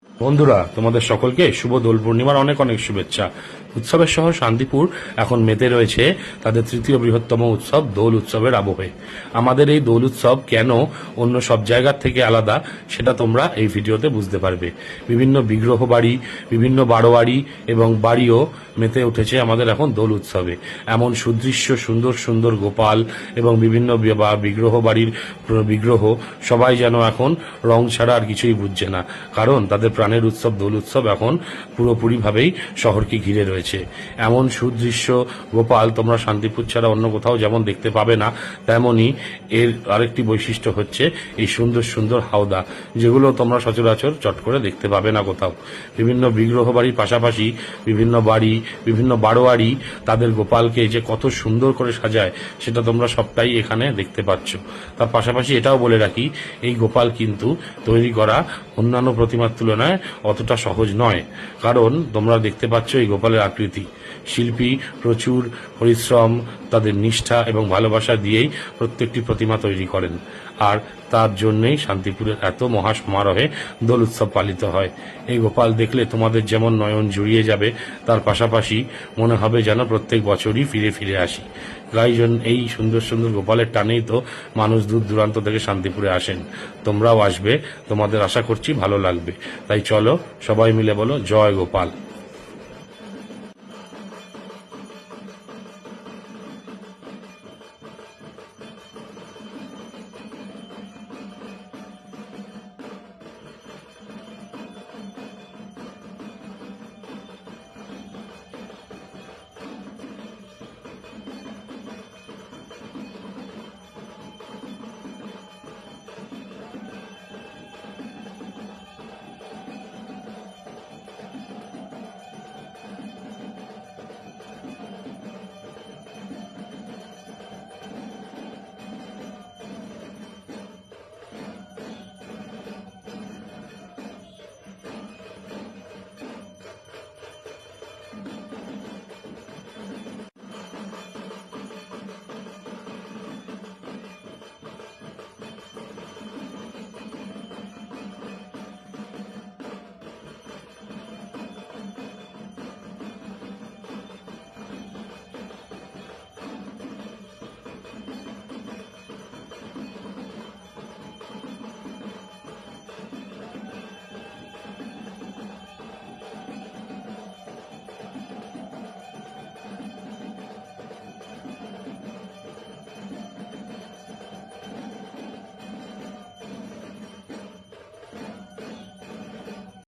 বন্ধুরা, তোমাদের সকলকে শুভ দোল পূর্ণিমার অনেক অনেক শুভেচ্ছা। উৎসবের শহর শান্তিপুর এখন মেতে রয়েছে তাদের তৃতীয় বৃহত্তম উৎসব দোল উৎসবের আবহে। আমাদের এই দোল উৎসব কেন অন্য সব জায়গার থেকে আলাদা সেটা তোমরা এই ভিডিওতে বুঝতে পারবে। বিভিন্ন বিগ্রহ বাড়ি, বিভিন্ন বারোয়ারি এবং বাড়িও মেতে উঠেছে আমাদের এখন দোল উৎসবে। এমন সুদৃশ্য সুন্দর সুন্দর গোপাল এবং বিভিন্ন বিগ্রহ বাড়ির বিগ্রহ সবাই যেন এখন রং ছাড়া আর কিছুই বুঝছে না, কারণ তাদের প্রাণের উৎসব দোল উৎসব এখন পুরোপুরিভাবেই শহরকে ঘিরে রয়েছে। এমন সুদৃশ্য গোপাল তোমরা শান্তিপুর ছাড়া অন্য কোথাও যেমন দেখতে পাবে না, তেমনি এর আরেকটি বৈশিষ্ট্য হচ্ছে এই সুন্দর সুন্দর হাওদা, যেগুলো তোমরা সচরাচর চট করে দেখতে পাবে না কোথাও। বিভিন্ন বিগ্রহ বাড়ির পাশাপাশি বিভিন্ন বাড়ি, বিভিন্ন বারোয়ারি তাদের গোপালকে যে কত সুন্দর করে সাজায় সেটা তোমরা সবটাই এখানে দেখতে পাচ্ছ। তার পাশাপাশি এটাও বলে রাখি, এই গোপাল কিন্তু তৈরি করা অন্যান্য প্রতিমার তুলনায় অতটা সহজ নয়, কারণ তোমরা দেখতে পাচ্ছ এই গোপালের আকৃতি। শিল্পী প্রচুর পরিশ্রম, তাদের নিষ্ঠা এবং ভালোবাসা দিয়েই প্রত্যেকটি প্রতিমা তৈরি করেন, আর তার জন্যই শান্তিপুরের এত মহা সমারোহে দোল উৎসব পালিত হয়। এই গোপাল দেখলে তোমাদের যেমন নয়ন জুড়িয়ে যাবে, তার পাশাপাশি মনে হবে যেন প্রত্যেক বছরই ফিরে ফিরে আসি। তাই জন্য এই সুন্দর সুন্দর গোপালের টানেই তো মানুষ দূর দূরান্ত থেকে শান্তিপুরে আসেন। তোমরাও আসবে, তোমাদের আশা করছি ভালো লাগবে। তাই চলো সবাই মিলে বলো জয় গোপাল।